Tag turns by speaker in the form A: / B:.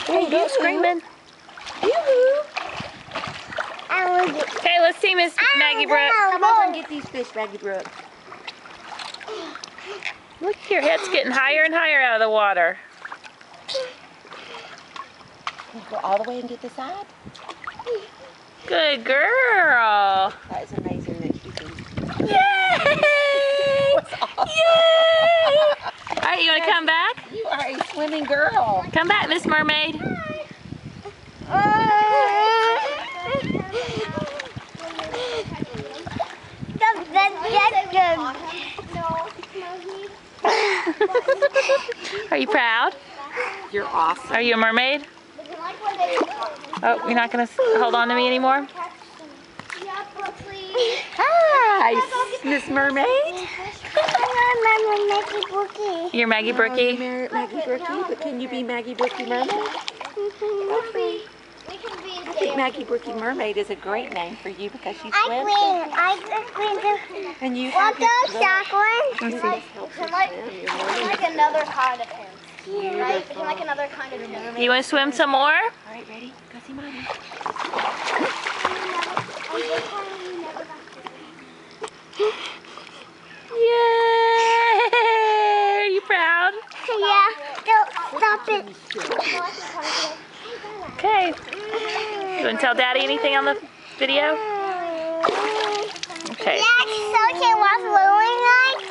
A: Ooh, go screaming. Okay, let's see Miss Maggie Brooke.
B: Come on and get these fish, Maggie Brooke.
A: Look, your head's getting higher and higher out of the water.
B: Can you go all the way and get the side?
A: Good girl.
B: That is amazing that you can.
A: Yay!
B: Awesome.
A: Yay! All right, you want to come back?
B: You are a swimming girl.
A: Come back, Miss Mermaid. Are you proud?
B: You're awesome.
A: Are you a mermaid? Oh, you're not going to hold on to me anymore?
B: Hi, Miss Mermaid.
A: You're Maggie Brookie?
B: Maggie Brookie, but can you be Maggie Brookie Mermaid? I think Maggie Brookie Mermaid is a great name for you because she swims. And you have
C: like another kind of him. Right? Like another kind of mermaid.
A: You want to swim some more?
B: All right, ready? Go see Mommy.
A: Yay! Are you proud?
C: Yeah. Don't stop it.
A: Okay. You want to tell Daddy anything on the video? Okay.
C: Yeah, so she was really like